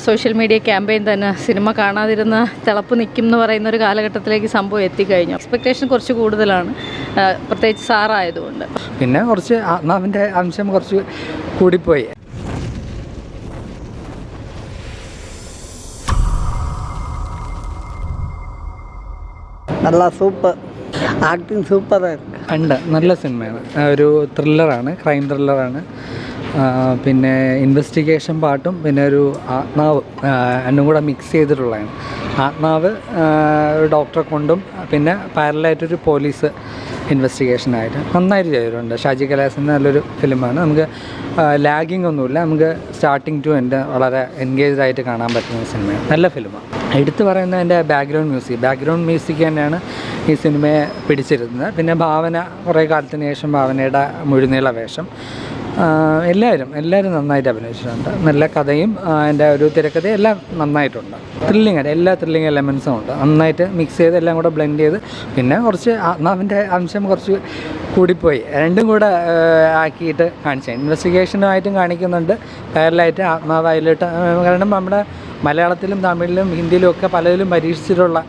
Social media campaign തന്നെ cinema കാണാതിരുന്ന തിളപ്പ് നിൽക്കും എന്ന് പറയുന്ന ഒരു കാലഘട്ടത്തിലേക്ക് സംഭവം എത്തിക്കഴിഞ്ഞു. എക്സ്പെക്റ്റേഷൻ കുറച്ച് കൂടുതലാണ്, പ്രത്യേകിച്ച് സാറായതുകൊണ്ട്. പിന്നെ കുറച്ച് ആത്മാവിൻ്റെ അംശം കുറച്ച് കൂടിപ്പോയി. നല്ല സൂപ്പർ ആക്ടിങ് സൂപ്പറായിരുന്നു. ഉണ്ട്, നല്ല സിനിമയാണ്. ഒരു ത്രില്ലറാണ്, ക്രൈം ത്രില്ലറാണ്. പിന്നെ ഇൻവെസ്റ്റിഗേഷൻ പാട്ടും പിന്നെ ഒരു ആത്മാവ് എന്നും കൂടെ മിക്സ് ചെയ്തിട്ടുള്ളതാണ്. ആത്മാവ് ഡോക്ടറെ കൊണ്ടും പിന്നെ പാരലായിട്ടൊരു പോലീസ് ഇൻവെസ്റ്റിഗേഷനായിട്ട് നന്നായിട്ട് ചെയ്തിട്ടുണ്ട്. ഷാജി കലാസിൻ്റെ നല്ലൊരു ഫിലിമാണ്. നമുക്ക് ലാഗിങ് ഒന്നുമില്ല, നമുക്ക് സ്റ്റാർട്ടിങ് ടു എൻ്റെ വളരെ എൻഗേജ്ഡ് ആയിട്ട് കാണാൻ പറ്റുന്ന സിനിമയാണ്. നല്ല ഫിലിമാണ്. എടുത്തു പറയുന്നത് എൻ്റെ ബാക്ക്ഗ്രൗണ്ട് മ്യൂസിക് തന്നെയാണ് ഈ സിനിമയെ പിടിച്ചിരുന്നത്. പിന്നെ ഭാവന, കുറേ കാലത്തിന് ശേഷം ഭാവനയുടെ മുഴുനീള വേഷം. എല്ലാവരും നന്നായിട്ട് അഭിനയിച്ചിട്ടുണ്ട്. നല്ല കഥയും എൻ്റെ ഒരു തിരക്കഥയും എല്ലാം നന്നായിട്ടുണ്ട്. എല്ലാ ത്രില്ലിങ് എലമെൻസും ഉണ്ട്. നന്നായിട്ട് മിക്സ് ചെയ്ത് എല്ലാം കൂടെ ബ്ലെൻഡ് ചെയ്ത് പിന്നെ കുറച്ച് ആത്മാവിൻ്റെ അംശം കുറച്ച് കൂടിപ്പോയി. രണ്ടും കൂടെ ആക്കിയിട്ട് കാണിച്ചു. ഇൻവെസ്റ്റിഗേഷനുമായിട്ടും കാണിക്കുന്നുണ്ട്, പാരലായിട്ട് ആത്മാവായിട്ട്. കാരണം നമ്മുടെ മലയാളത്തിലും തമിഴിലും ഹിന്ദിയിലും ഒക്കെ പലതിലും പരീക്ഷിച്ചിട്ടുള്ള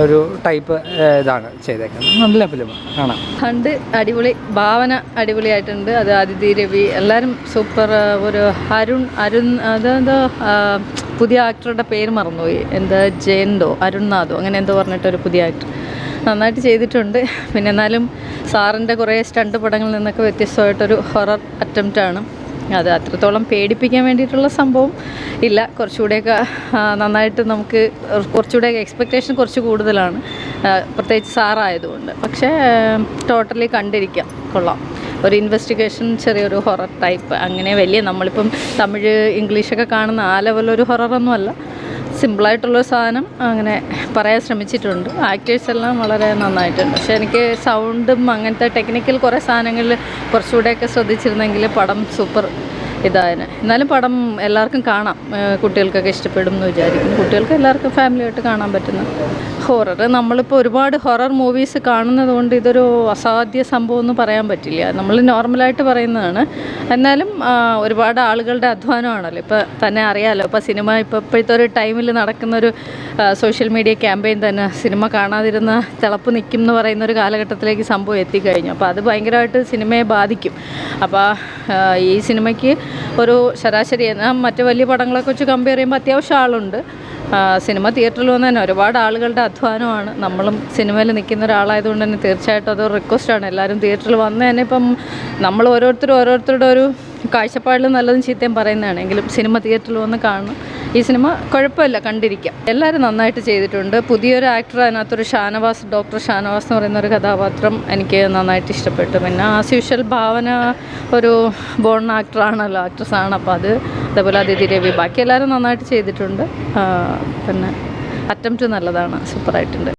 ഒരു ടൈപ്പ് ഇതാണ് ചെയ്തേക്കുന്നത്. നല്ല ഫിലിം കാണാം. കണ്ട് അടിപൊളി. ഭാവന അടിപൊളിയായിട്ടുണ്ട്. അത് അതിഥി രവി എല്ലാവരും സൂപ്പർ. ഒരു അരുൺ അതെന്തോ പുതിയ ആക്ടറുടെ പേര് മറന്നുപോയി, എന്താ ജയന്തോ അരുൺനാഥോ അങ്ങനെ എന്തോ പറഞ്ഞിട്ടൊരു പുതിയ ആക്ടർ നന്നായിട്ട് ചെയ്തിട്ടുണ്ട്. പിന്നെ എന്നാലും സാറിൻ്റെ കുറേ സ്റ്റണ്ട് പടങ്ങളിൽ നിന്നൊക്കെ വ്യത്യസ്തമായിട്ടൊരു ഹൊറർ അറ്റംപ്റ്റാണ്. അത് അത്രത്തോളം പേടിപ്പിക്കാൻ വേണ്ടിയിട്ടുള്ള സംഭവം ഇല്ല. കുറച്ചുകൂടെയൊക്കെ നന്നായിട്ട് നമുക്ക് കുറച്ചുകൂടെയൊക്കെ എക്സ്പെക്റ്റേഷൻ കുറച്ച് കൂടുതലാണ്, പ്രത്യേകിച്ച് സാറായതുകൊണ്ട്. പക്ഷേ ടോട്ടലി കണ്ടിരിക്കാം, കൊള്ളാം. ഒരു ഇൻവെസ്റ്റിഗേഷൻ, ചെറിയൊരു ഹൊറർ ടൈപ്പ്. അങ്ങനെ വലിയ നമ്മളിപ്പം തമിഴ് ഇംഗ്ലീഷൊക്കെ കാണുന്ന ആ ലെവലൊരു ഹൊററൊന്നും അല്ല, സിമ്പിളായിട്ടുള്ളൊരു സാധനം അങ്ങനെ പറയാൻ ശ്രമിച്ചിട്ടുണ്ട്. ആക്ടേഴ്സ് എല്ലാം വളരെ നന്നായിട്ടുണ്ട്. പക്ഷേ എനിക്ക് സൗണ്ടും അങ്ങനത്തെ ടെക്നിക്കൽ കുറേ സാധനങ്ങളിൽ കുറച്ചുകൂടെയൊക്കെ ശ്രദ്ധിച്ചിരുന്നെങ്കിൽ പടം സൂപ്പർ ഇതായതിന്. എന്നാലും പടം എല്ലാവർക്കും കാണാം, കുട്ടികൾക്കൊക്കെ ഇഷ്ടപ്പെടും എന്ന് വിചാരിക്കുന്നു. കുട്ടികൾക്ക് എല്ലാവർക്കും ഫാമിലിയായിട്ട് കാണാൻ പറ്റുന്ന ഹൊറർ. നമ്മളിപ്പോൾ ഒരുപാട് ഹൊറർ മൂവീസ് കാണുന്നത് കൊണ്ട് ഇതൊരു അസാധ്യ സംഭവം എന്ന് പറയാൻ പറ്റില്ല. നമ്മൾ നോർമലായിട്ട് പറയുന്നതാണ്. എന്നാലും ഒരുപാട് ആളുകളുടെ അധ്വാനമാണല്ലോ. ഇപ്പോൾ തന്നെ അറിയാമല്ലോ, ഇപ്പോൾ സിനിമ ഇപ്പോഴത്തെ ഒരു ടൈമിൽ നടക്കുന്നൊരു സോഷ്യൽ മീഡിയ ക്യാമ്പയിൻ തന്നെ സിനിമ കാണാതിരുന്ന തിളപ്പ് നിൽക്കും എന്ന് പറയുന്ന ഒരു കാലഘട്ടത്തിലേക്ക് സംഭവം എത്തിക്കഴിഞ്ഞു. അപ്പോൾ അത് ഭയങ്കരമായിട്ട് സിനിമയെ ബാധിക്കും. അപ്പോൾ ഈ സിനിമയ്ക്ക് ഒരു ശരാശരി മറ്റു വലിയ പടങ്ങളൊക്കെ വെച്ച് കമ്പയർ ചെയ്യുമ്പോൾ അത്യാവശ്യം ആളുണ്ട്. സിനിമ തിയേറ്ററിൽ വന്ന് തന്നെ ഒരുപാട് ആളുകളുടെ അധ്വാനമാണ്. നമ്മളും സിനിമയിൽ നിൽക്കുന്ന ഒരാളായതുകൊണ്ട് തന്നെ തീർച്ചയായിട്ടും അതൊരു റിക്വസ്റ്റാണ്. എല്ലാവരും തിയേറ്ററിൽ വന്ന് തന്നെ ഇപ്പം നമ്മൾ ഓരോരുത്തരുടെ ഒരു കാഴ്ചപ്പാടിൽ നല്ലതും ചീത്തയും പറയുന്നതാണെങ്കിലും സിനിമ തിയേറ്ററിൽ വന്ന് കാണണം. ഈ സിനിമ കുഴപ്പമില്ല, കണ്ടിരിക്കാം. എല്ലാവരും നന്നായിട്ട് ചെയ്തിട്ടുണ്ട്. പുതിയൊരു ആക്ടർ അതിനകത്തൊരു ഡോക്ടർ ഷാനവാസ് എന്ന് പറയുന്ന ഒരു കഥാപാത്രം എനിക്ക് നന്നായിട്ട് ഇഷ്ടപ്പെട്ടു. പിന്നെ ആസ് യൂഷ്വൽ ഭാവന ഒരു ബോൺ ആക്ട്രസ്സാണ്. അപ്പോൾ അതേപോലെ അതിഥി രവി, ബാക്കി എല്ലാവരും നന്നായിട്ട് ചെയ്തിട്ടുണ്ട്. പിന്നെ അറ്റംപ്റ്റ് നല്ലതാണ്, സൂപ്പറായിട്ടുണ്ട്.